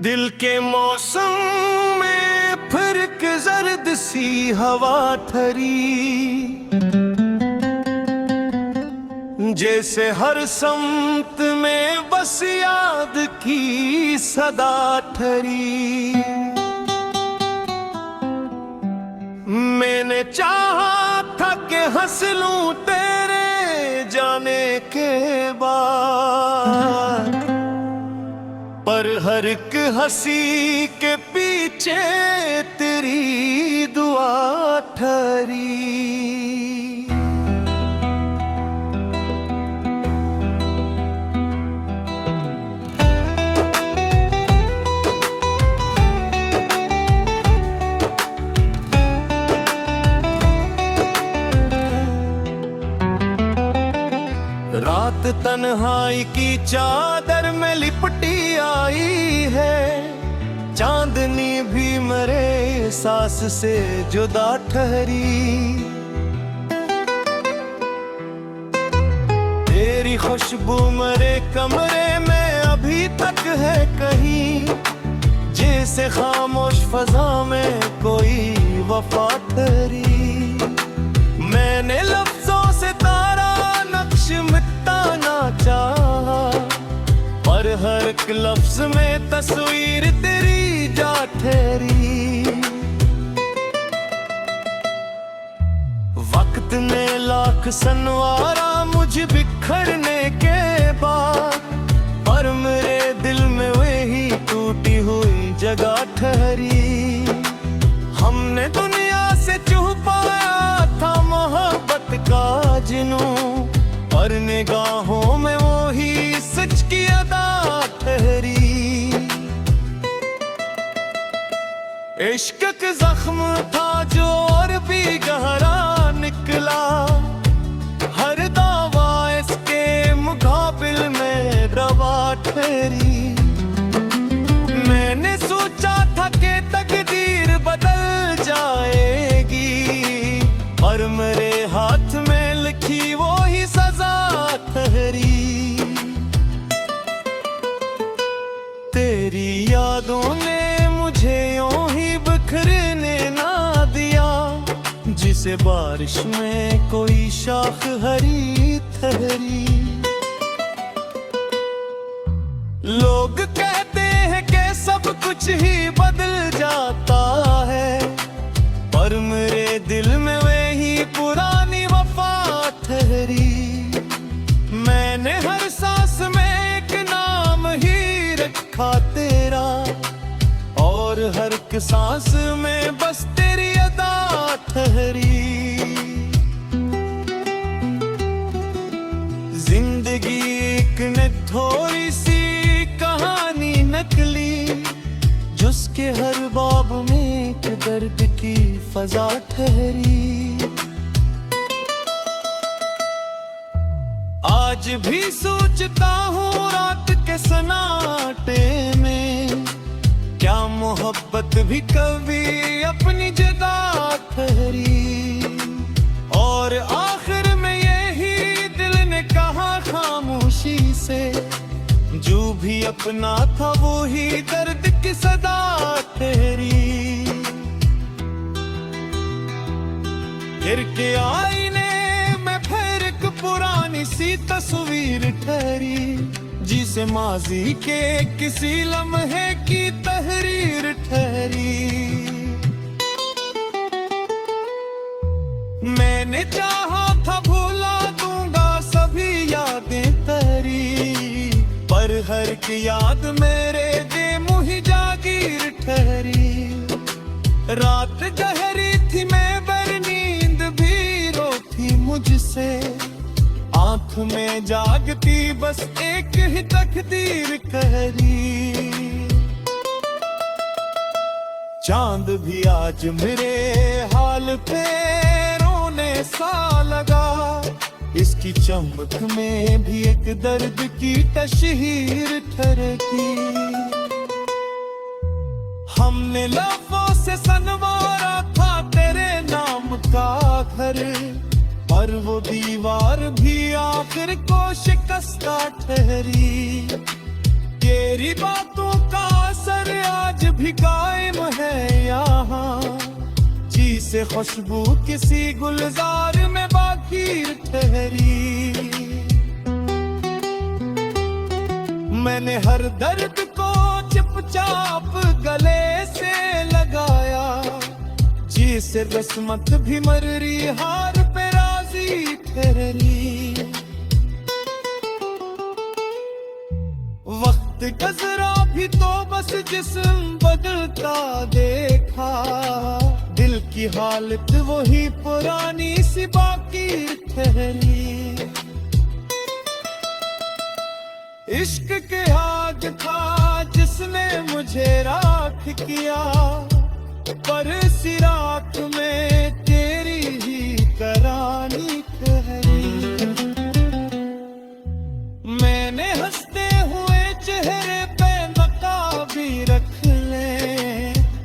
दिल के मौसम में फिर के जर्द सी हवा ठहरी, जैसे हर समत में बस याद की सदा ठहरी। मैंने चाहा था कि हंस लूं तेरे जाने के बाद, पर हर एक हंसी के पीछे तेरी दुआ ठहरी। रात तन्हाई की चादर में लिपटी आई है, चांदनी भी मेरे सांस से जुदा ठहरी। तेरी खुशबू मेरे कमरे में अभी तक है कहीं, जैसे खामोश फजा में कोई वफा ठहरी। मैंने लफ्जों से तारा नक्श मिटाना चाहा, पर हर एक लफ्ज में तस्वीर तेरी जा ठहरी। वक्त ने लाख संवारा मुझे बिखरने के बाद, पर मेरे दिल में वही टूटी हुई जगह ठहरी। हमने दुनिया से छुपाया था मोहब्बत का जुनून, और निगाहों में वो ही सच की अदा ठहरी। इश्क का जख्म था जो और भी गहरा निकला, हर दावा इसके मुकाबिल में रवा ठहरी। मैंने सोचा था कि तकदीर बदल जाएगी, पर मेरे हाथ में लिखी वो ही सजा ठहरी। तेरी यादों ने मुझे यूं ही बिखरने ना दिया, जिसे बारिश में कोई शाख हरी ठहरी। लोग कहते हैं कि सब कुछ ही बदल जाता है, पर मेरे दिल में वही पुरानी वफा ठहरी। मैंने हर सांस में एक नाम ही रखा तेरा, और हर एक सांस में बस तेरी अदा ठहरी। जिंदगी एक ने थोड़ी सी कहानी नकली, जिसके हर बाब में एक दर्द की फजा ठहरी। आज भी सोचता हूँ रात के सन्नाटे में, क्या मोहब्बत भी कभी अपनी जगह ठहरी। और आखिर में यही दिल ने कहा खामोशी से, जो भी अपना था वो ही दर्द की सदा ठहरी। फिर के आईने में फिर एक पुरानी सी तस्वीर ठहरी, जिसे माजी के किसी लम्हे की तहरीर ठहरी। मैंने चाहा था भुला दूंगा सभी यादें तेरी, पर हर एक याद मेरे दे मुही जागीर ठहरी। रात गहरी थी मैं बर नींद भी रोती मुझसे, आंख में जागती बस एक ही तकदीर कहरी। चांद भी आज मेरे हाल पे रोने सा लगा, इसकी चमक में भी एक दर्द की तशहीर ठहरती। हमने लफ्जों से सनवारा था तेरे नाम का घर, पर वो दीवार भी आखिर को शिकस्ता ठहरी। तेरी बातों का असर आज भी कायम है यहाँ, जी से खुशबू किसी गुलजार में बाकी ठहरी। मैंने हर दर्द को चुपचाप गले से लगाया, जी से किस्मत भी मर्री हार पे राजी ठहरी। वक्त गुजरा भी तो बस जिस्म बदलता देखा, दिल की हालत वही पुरानी सी बाकी ठहरी। इश्क के आग था जिसने मुझे राख किया, पर इसी राख में तेरी ही करानी ठहरी। मैंने हंसते हुए चेहरे पे नकाबी रख ले,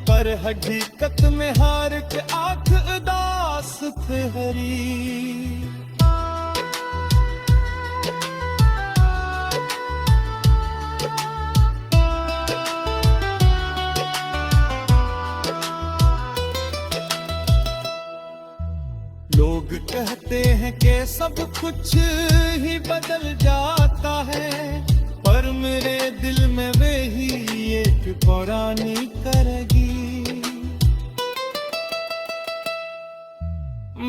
पर हकीकत में हार के आंख उदास ठहरी। लोग कहते हैं कि सब कुछ ही बदल जाता है, पर मेरे दिल में वही एक पुरानी करेगी।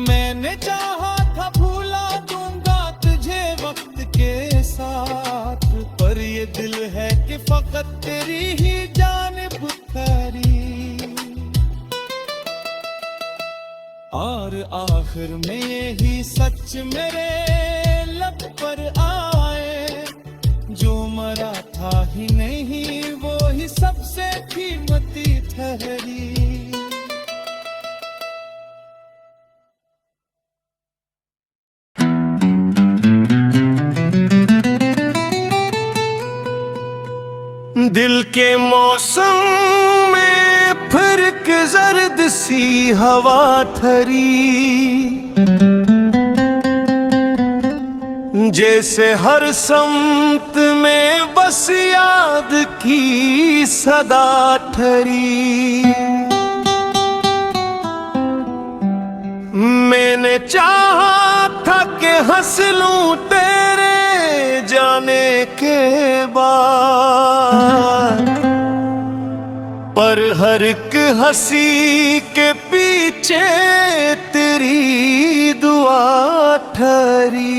मैंने चाहा था भूला दूंगा तुझे वक्त के साथ, पर ये दिल है कि फकत तेरी ही जानिब खरी। और आखिर में यही सच मेरे लब पर आए, जो मरा था ही नहीं वो ही सबसे कीमती ठहरी। दिल के मौसम में फिर के जर्द सी हवा ठहरी, जैसे हर समत में बस याद की सदा ठहरी। मैंने चाहा था कि हंस लूं तेरे जाने के बाद, पर हर एक हंसी के पीछे तेरी दुआ ठहरी।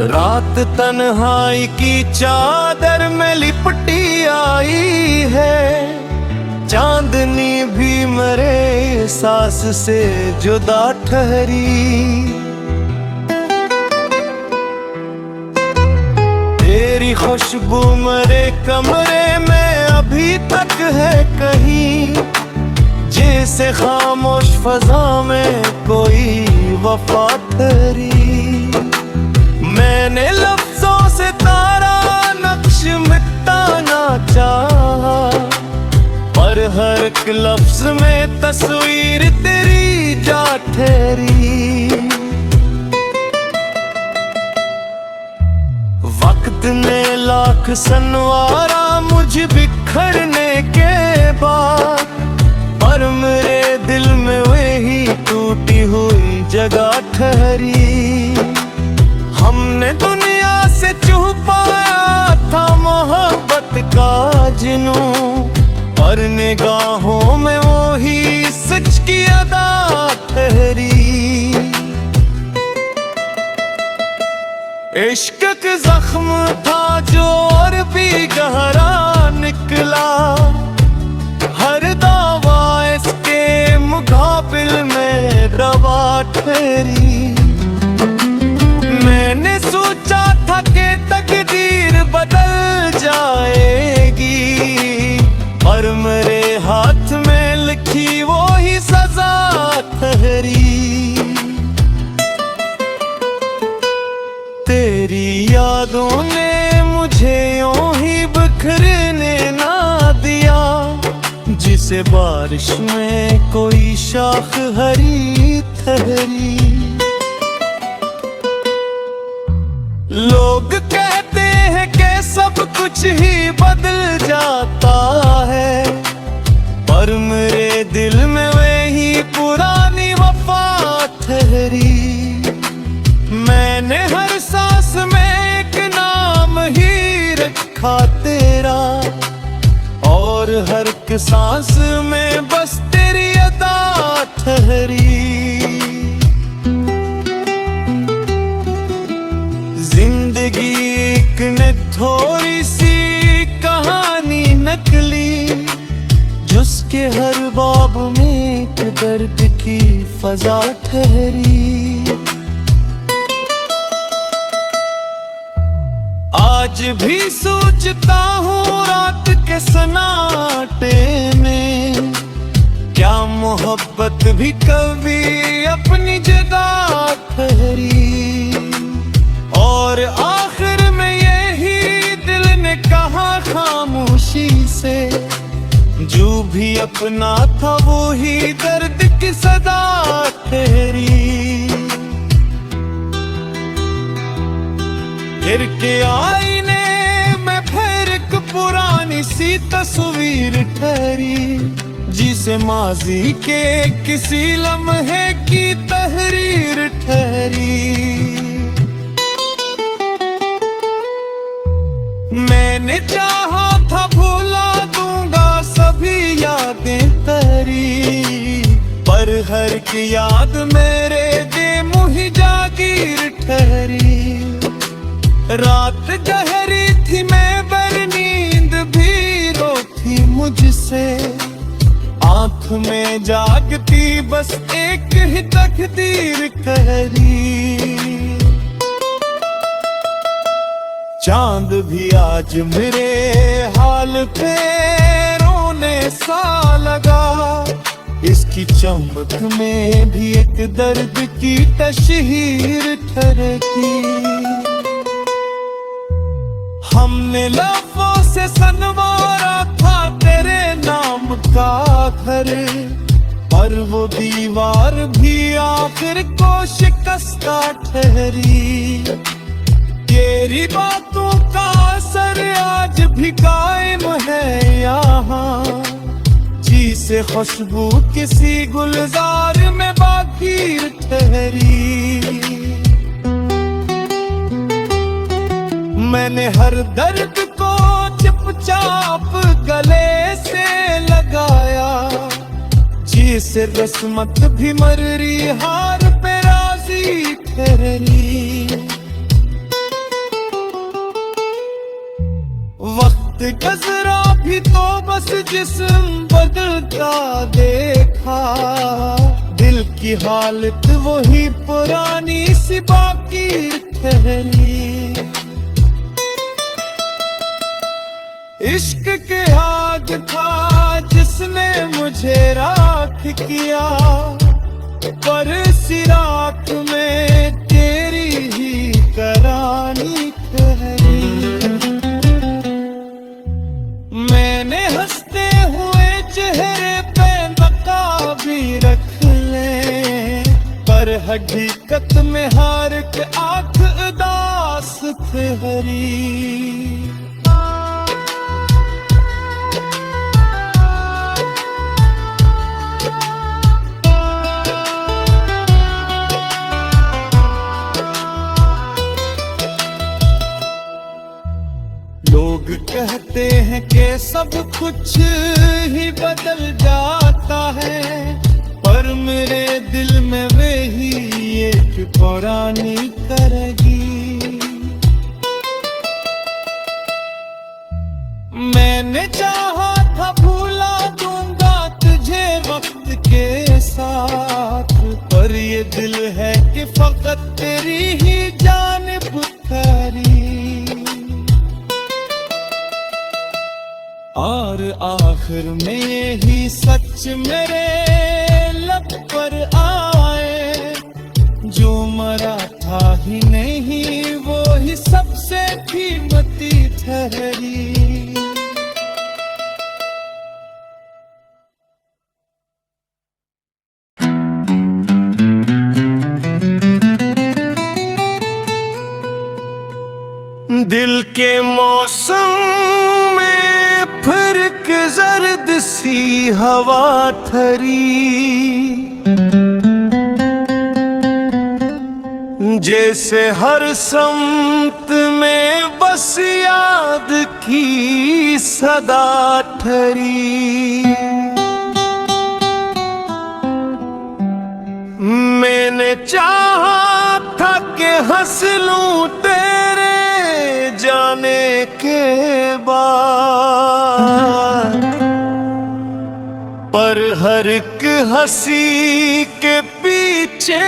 रात तन्हाई की चादर में लिपटी आई है, चांदनी भी मेरे सांस से जुदा ठहरी। तेरी खुशबू मेरे कमरे में अभी तक है कहीं, जैसे खामोश फजा में कोई वफा ठहरी। मैंने लफ्जों से तारा नक्श मिटाना चाहा, पर हर एक लफ्ज में तस्वीर तेरी जा ठहरी। वक्त ने लाख सनवारा मुझ बिखरने के बाद, पर मेरे दिल में वही टूटी हुई जगह ठहरी। हमने दुनिया से छुपाया था मोहब्बत का जुनूं, और निगाहों में वो ही सच की अदा ठहरी। इश्क का जख्म था जो और भी गहरा निकला, हर दावा इसके मुकाबिल में रवा ठहरी। मैंने सोचा था कि तकदीर बदल जाएगी, और मेरे हाथ में लिखी वो ही सजा ठहरी। यादों ने मुझे यूं ही बिखरने ना दिया, जिसे बारिश में कोई शाख हरी ठहरी। लोग कहते हैं कि सब कुछ ही बदल जाता है, पर मेरे दिल में वही पुरानी वफा ठहरी। मैंने हर सांस में एक नाम ही रखा तेरा, और हर एक सांस में बस तेरी अदा ठहरी। जिंदगी एक ने थोड़ी सी कहानी नकली, जिसके हर बाब में एक दर्द की फजा ठहरी। आज भी सोचता हूँ रात के सन्नाटे में, क्या मोहब्बत भी कभी अपनी जगह ठहरी। और आखिर में यही दिल ने कहा खामोशी से, जो भी अपना था वो ही दर्द की सदा ठहरी। फिर के आईने में फिर एक पुरानी सी तस्वीर ठहरी, जिसे माजी के किसी लम्हे की तहरीर ठहरी। मैंने चाहा था भुला दूंगा सभी यादें तेरी, पर हर एक याद मेरे दे मुही जागीर ठहरी। रात गहरी थी मैं बर नींद भी रोती मुझसे, आंख में जागती बस एक ही तकदीर कहरी। चांद भी आज मेरे हाल पे रोने सा लगा, इसकी चमक में भी एक दर्द की तशहीर ठहरती। हमने लफ्ज़ों से सनवारा था तेरे नाम का घर, पर वो दीवार भी आखिर को शिकस्ता ठहरी। तेरी बातों का असर आज भी कायम है यहाँ, जिसे खुशबू किसी गुलजार में बाकी ठहरी। मैंने हर दर्द को चुपचाप गले से लगाया, जिसे किस्मत भी मर्री हार पे राजी ठहरी। वक्त गुजरा भी तो बस जिस्म बदलता देखा, दिल की हालत वही पुरानी सी बाकी ठहरी। इश्क के आग था जिसने मुझे राख किया, पर इसी रात में तेरी ही करानी ठहरी। मैंने हंसते हुए चेहरे पे नकाब भी रख ले, पर हकीकत में हर एक आँख उदास ठहरी। लोग कहते हैं कि सब कुछ ही बदल जाता है, पर मेरे दिल में वही एक पुरानी करेगी। मैंने चाहा था भूला दूंगा तुझे वक्त के साथ, पर ये दिल है कि फकत तेरी ही जानिब खरी। और आखिर में यही सच मेरे लब पर आए, जो मरा था ही नहीं वो ही सब से भी मती ठहरी। दिल के मौसम में फिर के जर्द सी हवा ठहरी, जैसे हर समत में बस याद की सदा ठहरी। मैंने चाहा था कि हंस लूं तेरे जाने के बाद, पर हर एक हंसी के पीछे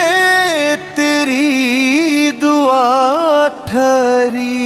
तेरी दुआ ठहरी।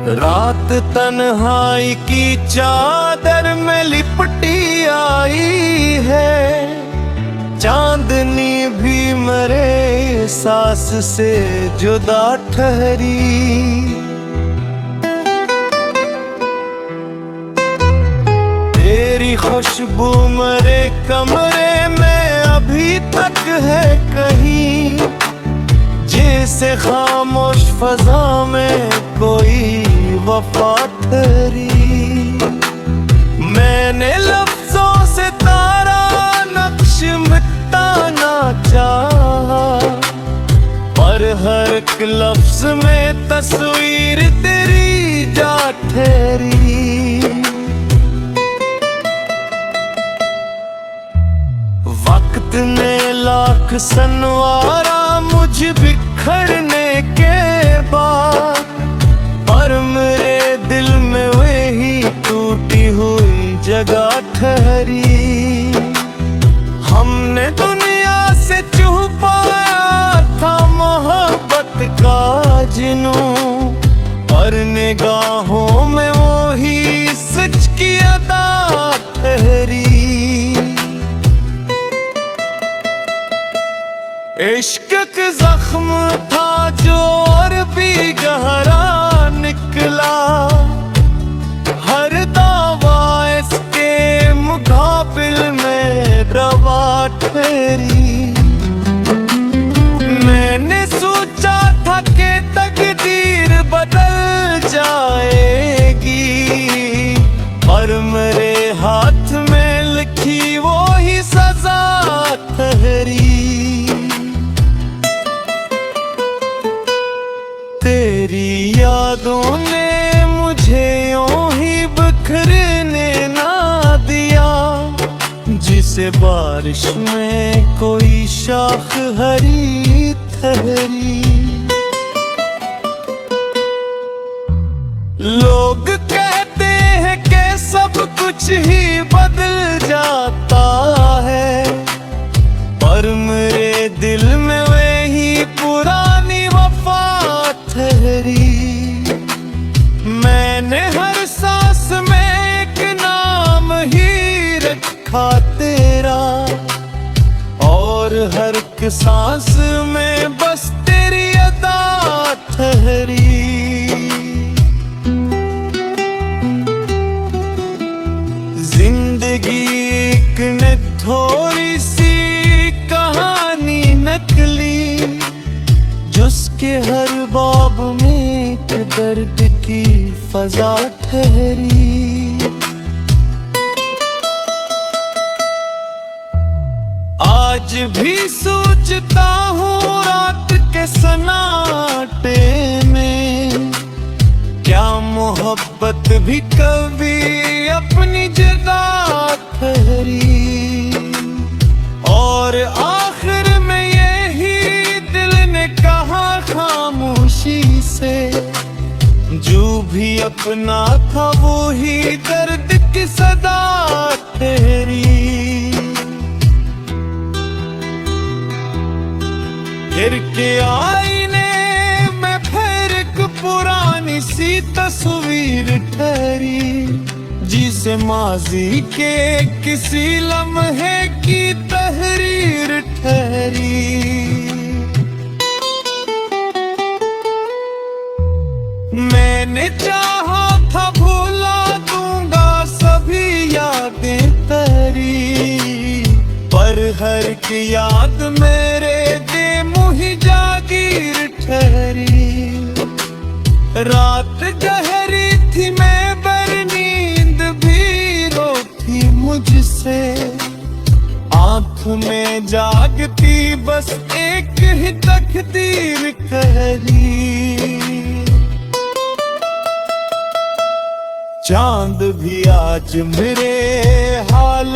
रात तन्हाई की चादर में लिपटी आई है, चांदनी भी मेरे सांस से जुदा ठहरी। तेरी खुशबू मेरे कमरे में अभी तक है कहीं, जैसे खामोश फजा में कोई वफा ठहरी। मैंने लफ्जों से तारा नक्श मिटाना चाहा, पर हर एक लफ्ज में तस्वीर तेरी जा ठहरी। वक्त ने लाख सनवारा मुझ बिखरने के बाद, पर मेरे दिल में वही टूटी हुई जगह ठहरी। हमने दुनिया से छुपाया था मोहब्बत का जुनून, पर निगाहों में वही सच की अदा ठहरी। इश्क के जख्म था जो और भी गहरा निकला, हर दावा इसके मुकाबिल में रवा ठहरी। मैंने सोचा था कि तकदीर बदल जाएगी, पर मेरे हाथ में लिखी वो ही सजा ठहरी। तेरी यादों ने मुझे यूं ही बिखरने ना दिया, जिसे बारिश में कोई शाख हरी ठहरी। लोग कहते हैं कि सब कुछ ही बदल जाता है, पर मेरे दिल में वही पुरानी वफा ठहरी। मैंने हर सांस में एक नाम ही रखा तेरा, और हर एक सांस में बस तेरी अदा ठहरी। जिंदगी एक ने थोड़ी सी कहानी नकली, जिसके हर बाब में एक दर्द की फजा ठहरी। आज भी सोचता हूँ रात के सन्नाटे में, क्या मोहब्बत भी कभी अपनी जगह ठहरी। और आखिर में यही दिल ने कहा खामोशी से, जो भी अपना था वो ही दर्द की सदा ठहरी। गिर के आईने में फिर एक पुरानी सी तस्वीर ठहरी, जिसे माजी के किसी लम्हे की तहरीर ठहरी। मैंने चाहा था भूला दूंगा सभी यादें तेरी, पर हर की याद मेरे दे मुही जागीर ठहरी। रात गहरी थी मैं बर नींद भी रोती मुझसे, आंख में जागती बस एक ही तकदीर कहरी। चांद भी आज मेरे हाल